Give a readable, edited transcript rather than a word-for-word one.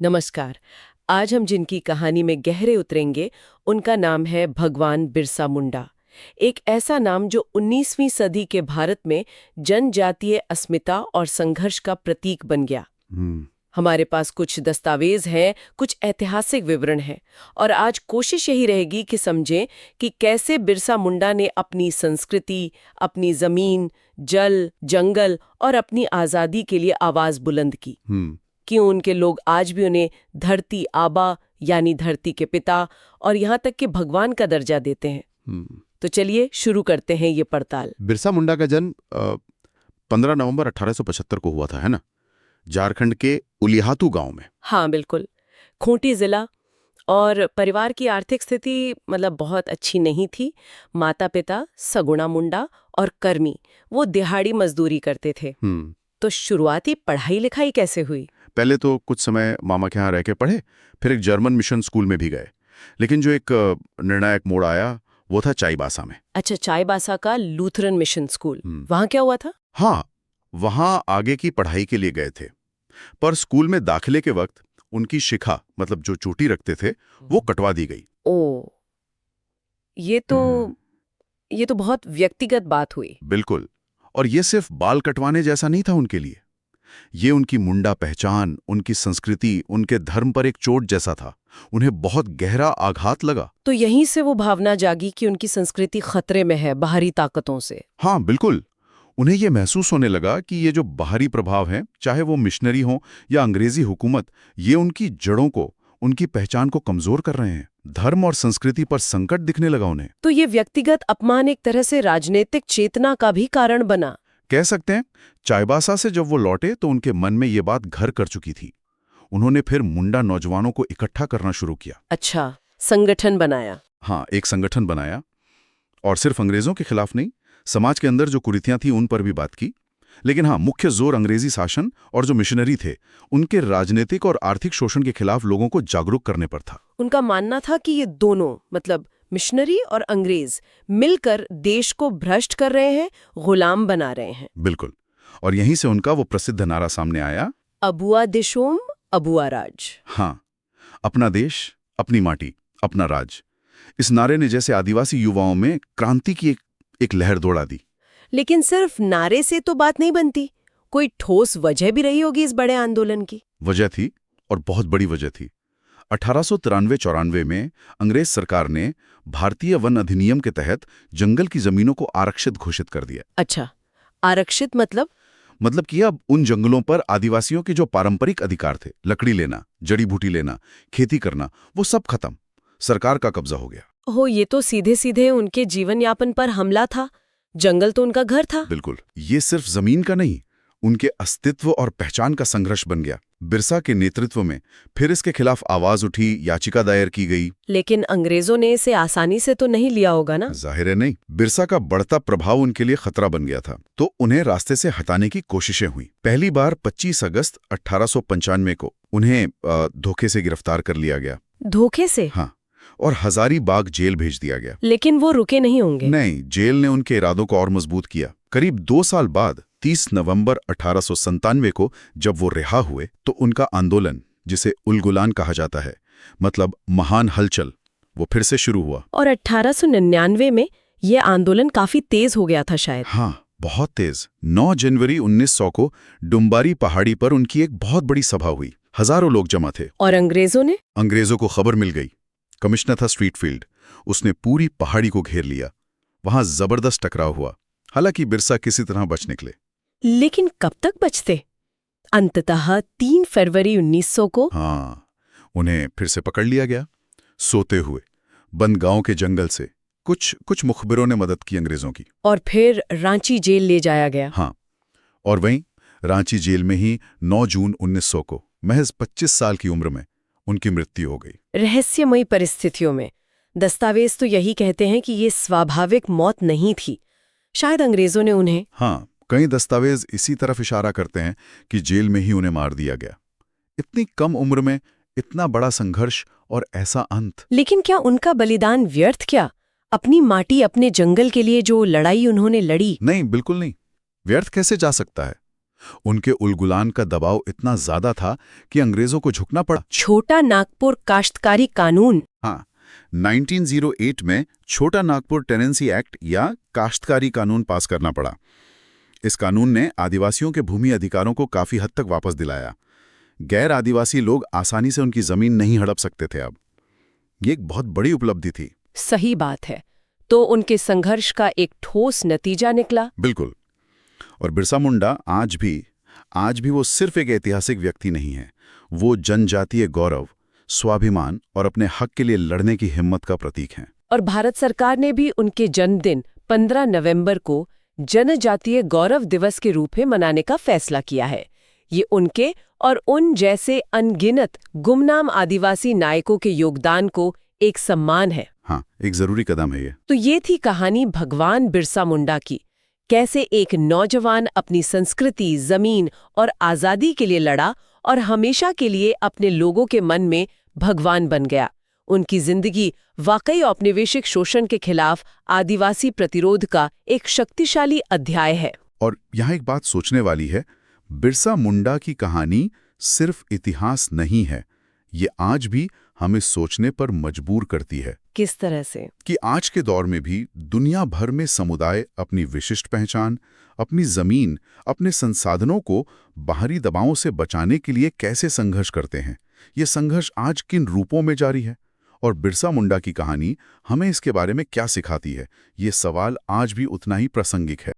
नमस्कार। आज हम जिनकी कहानी में गहरे उतरेंगे उनका नाम है भगवान बिरसा मुंडा। एक ऐसा नाम जो 19वीं सदी के भारत में जनजातीय अस्मिता और संघर्ष का प्रतीक बन गया। हम्म। हमारे पास कुछ दस्तावेज हैं, कुछ ऐतिहासिक विवरण हैं, और आज कोशिश यही रहेगी कि समझें कि कैसे बिरसा मुंडा ने अपनी संस्कृति, अपनी जमीन, जल, जंगल और अपनी आज़ादी के लिए आवाज बुलंद की। क्यों उनके लोग आज भी उन्हें धरती आबा यानी धरती के पिता और यहाँ तक कि भगवान का दर्जा देते हैं। तो चलिए शुरू करते हैं ये पड़ताल। बिरसा मुंडा का जन्म 15 नवंबर 1875 को हुआ था, है ना? झारखंड के उलिहातू गांव में। हाँ बिल्कुल, खूंटी जिला। और परिवार की आर्थिक स्थिति मतलब बहुत अच्छी नहीं थी। माता पिता सगुणा मुंडा और कर्मी वो दिहाड़ी मजदूरी करते थे। तो शुरुआती पढ़ाई लिखाई कैसे हुई? पहले तो कुछ समय मामा के यहाँ रह के पढ़े, फिर एक जर्मन मिशन स्कूल में भी गए। लेकिन जो एक निर्णायक मोड़ आया वो था चाईबासा में। अच्छा, चाईबासा का लूथरन मिशन स्कूल, वहां क्या हुआ था? हाँ, वहां आगे की पढ़ाई के लिए गए थे, पर स्कूल में दाखिले के वक्त उनकी शिखा मतलब जो चोटी रखते थे वो कटवा दी गई। ओ, ये तो बहुत व्यक्तिगत बात हुई। बिल्कुल। और ये सिर्फ बाल कटवाने जैसा नहीं था उनके लिए, ये उनकी मुंडा पहचान, उनकी संस्कृति, उनके धर्म पर एक चोट जैसा था। उन्हें बहुत गहरा आघात लगा। तो यहीं से वो भावना जागी कि उनकी संस्कृति खतरे में है बाहरी ताकतों से। हाँ बिल्कुल। उन्हें ये महसूस होने लगा कि ये जो बाहरी प्रभाव हैं, चाहे वो मिशनरी हो या अंग्रेजी हुकूमत, ये उनकी जड़ों को, उनकी पहचान को कमजोर कर रहे हैं। धर्म और संस्कृति पर संकट दिखने लगा उन्हें। तो ये व्यक्तिगत अपमान एक तरह से राजनीतिक चेतना का भी कारण बना, कह सकते हैं। चाईबासा से जब वो लौटे तो उनके मन में ये बात घर कर चुकी थी। उन्होंने फिर मुंडा नौजवानों को इकट्ठा करना शुरू किया। अच्छा, संगठन बनाया। हाँ, एक संगठन बनाया, और सिर्फ अंग्रेजों के खिलाफ नहीं, समाज के अंदर जो कुरीतियां थी उन पर भी बात की। लेकिन हाँ, मुख्य जोर अंग्रेजी शासन और जो मिशनरी थे उनके राजनीतिक और आर्थिक शोषण के खिलाफ लोगों को जागरूक करने पर था। उनका मानना था कि ये दोनों मतलब मिशनरी और अंग्रेज मिलकर देश को भ्रष्ट कर रहे हैं, गुलाम बना रहे हैं। बिल्कुल। और यहीं से उनका वो प्रसिद्ध नारा सामने आया, अबुआ दिशोम अबुआ राज। हाँ, अपना देश, अपनी माटी, अपना राज। इस नारे ने जैसे आदिवासी युवाओं में क्रांति की एक लहर दौड़ा दी। लेकिन सिर्फ नारे से तो बात नहीं बनती, कोई ठोस वजह भी रही होगी इस बड़े आंदोलन की। वजह थी, और बहुत बड़ी वजह थी। 1893-94 में अंग्रेज सरकार ने भारतीय वन अधिनियम के तहत जंगल की जमीनों को आरक्षित घोषित कर दिया। अच्छा, आरक्षित मतलब कि अब उन जंगलों पर आदिवासियों के जो पारंपरिक अधिकार थे, लकड़ी लेना, जड़ी बूटी लेना, खेती करना, वो सब खत्म। सरकार का कब्जा हो गया। हो, ये तो सीधे सीधे उनके जीवन यापन पर हमला था। जंगल तो उनका घर था। बिल्कुल। ये सिर्फ जमीन का नहीं, उनके अस्तित्व और पहचान का संघर्ष बन गया। बिरसा के नेतृत्व में फिर इसके खिलाफ आवाज उठी, याचिका दायर की गई। लेकिन अंग्रेजों ने इसे आसानी से तो नहीं लिया होगा ना? जाहिर है नहीं। बिरसा का बढ़ता प्रभाव उनके लिए खतरा बन गया था, तो उन्हें रास्ते से हटाने की कोशिशें हुई। पहली बार 25 अगस्त 1895 को उन्हें धोखे से गिरफ्तार कर लिया गया। धोखे से? हाँ, और हजारीबाग जेल भेज दिया गया। लेकिन वो रुके नहीं होंगे? नहीं, जेल ने उनके इरादों को और मजबूत किया। करीब 2 साल बाद 30 नवंबर 1897 को जब वो रिहा हुए तो उनका आंदोलन, जिसे उलगुलान कहा जाता है, मतलब महान हलचल, वो फिर से शुरू हुआ। और 1899 में ये आंदोलन काफी तेज हो गया था शायद। हाँ, बहुत तेज। 9 जनवरी 1900 को डुम्बारी पहाड़ी पर उनकी एक बहुत बड़ी सभा हुई। हजारों लोग जमा थे। और अंग्रेजों को खबर मिल गई। कमिश्नर था स्ट्रीटफील्ड, उसने पूरी पहाड़ी को घेर लिया। वहां जबरदस्त टकराव हुआ। हालांकि बिरसा किसी तरह बच निकले। लेकिन कब तक बचते? अंततः 3 फरवरी 1900 को हाँ, उन्हें फिर से पकड़ लिया गया, सोते हुए, बंद गांव के जंगल से। कुछ मुखबिरों ने मदद की अंग्रेजों की। और फिर रांची जेल ले जाया गया। हाँ, और वहीं रांची जेल में ही 9 जून 1900 को महज 25 साल की उम्र में उनकी मृत्यु हो गई। रहस्यमयी परिस्थितियों में। दस्तावेज तो यही कहते हैं कि ये स्वाभाविक मौत नहीं थी। शायद अंग्रेजों ने उन्हें। हाँ, कई दस्तावेज इसी तरफ इशारा करते हैं कि जेल में ही उन्हें मार दिया गया। इतनी कम उम्र में इतना बड़ा संघर्ष और ऐसा अंत। लेकिन क्या उनका बलिदान व्यर्थ? क्या अपनी माटी, अपने जंगल के लिए जो लड़ाई उन्होंने लड़ी? नहीं, बिल्कुल नहीं। व्यर्थ कैसे जा सकता है? उनके उलगुलान का दबाव इतना ज्यादा था कि अंग्रेजों को झुकना पड़ा। छोटा नागपुर काश्तकारी कानून। हाँ, 1908 में छोटा नागपुर टेनेंसी एक्ट या काश्तकारी कानून पास करना पड़ा। इस कानून ने आदिवासियों के भूमि अधिकारों को काफी हद तक वापस दिलाया। गैर आदिवासी लोग आसानी से उनकी जमीन नहीं हड़प सकते थे अब। ये एक बहुत बड़ी उपलब्धि थी। सही बात है। तो उनके संघर्ष का एक ठोस नतीजा निकला। बिल्कुल। और बिरसा मुंडा आज भी वो सिर्फ एक ऐतिहासिक व्यक्ति नहीं है, वो जनजातीय गौरव, स्वाभिमान और अपने हक के लिए लड़ने की हिम्मत का प्रतीक हैं। और भारत सरकार ने भी उनके जन्मदिन 15 नवंबर को जनजातीय गौरव दिवस के रूप में मनाने का फैसला किया है। ये उनके और उन जैसे अनगिनत गुमनाम आदिवासी नायकों के योगदान को एक सम्मान है। हाँ, एक जरूरी कदम है ये। तो ये थी कहानी भगवान बिरसा मुंडा की। कैसे एक नौजवान अपनी संस्कृति, जमीन और आजादी के लिए लड़ा और हमेशा के लिए अपने लोगों के मन में भगवान बन गया। उनकी जिंदगी वाकई औपनिवेशिक शोषण के खिलाफ आदिवासी प्रतिरोध का एक शक्तिशाली अध्याय है। और यहाँ एक बात सोचने वाली है, बिरसा मुंडा की कहानी सिर्फ इतिहास नहीं है, ये आज भी हमें सोचने पर मजबूर करती है। किस तरह से? कि आज के दौर में भी दुनिया भर में समुदाय अपनी विशिष्ट पहचान, अपनी जमीन, अपने संसाधनों को बाहरी दबावों से बचाने के लिए कैसे संघर्ष करते हैं। ये संघर्ष आज किन रूपों में जारी है और बिरसा मुंडा की कहानी हमें इसके बारे में क्या सिखाती है, ये सवाल आज भी उतना ही प्रासंगिक है।